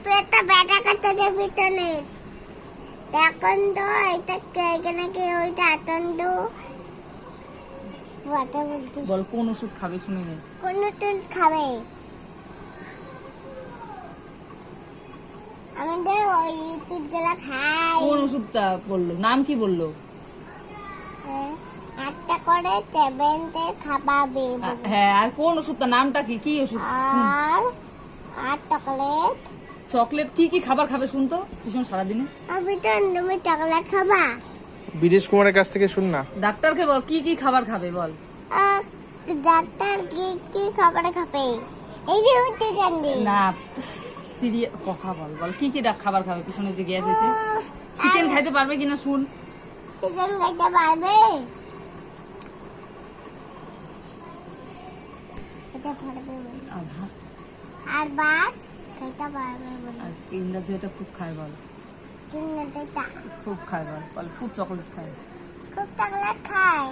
তুই একটা ব্যাটা করতে যাবি তো নেই এখন তো এটা এখানে কি ওইটা আতন্দ বাটা বলছিস বল কোন ওষুধ খাবে শুনে নে। কোন তুই খাবে আমাদের ওই ইউটিউব যারা খাই কোন ওষুধটা বললো, নাম কি বললো? একটা করে টেবেন্টে খাবাবে হ্যাঁ, আর কোন ওষুধটা নামটা কি, কি ওষুধ? আর আর চকলেট। চকলেট কি কি খাবার খাবে শুনতো ভীষণ সারাদিনে? আমি তো তুমি চকলেট খাবা? বিদেশ কুমারের কাছ থেকে শুন না। ডাক্তারকে বল কি কি খাবার খাবে বল। ডাক্তার কি কি খাবার খাবে? এই যে উঠতে জানবি না সিরিয়াস কথা বল, বল কি কি খাবার খাবে, পিছনে যে গ্যাস আছে। চিকেন খাইতে পারবে কিনা শুন। চিকেন খাইতে পারবে? এটা পারবে আর ভাত আর ভাত খাইতে পারবে বলে আর ইংরাজি এটা খুব খায় বল। চিকেন খুব খায় বল, বল খুব চকলেট খায়। খুব চকলেট খায়।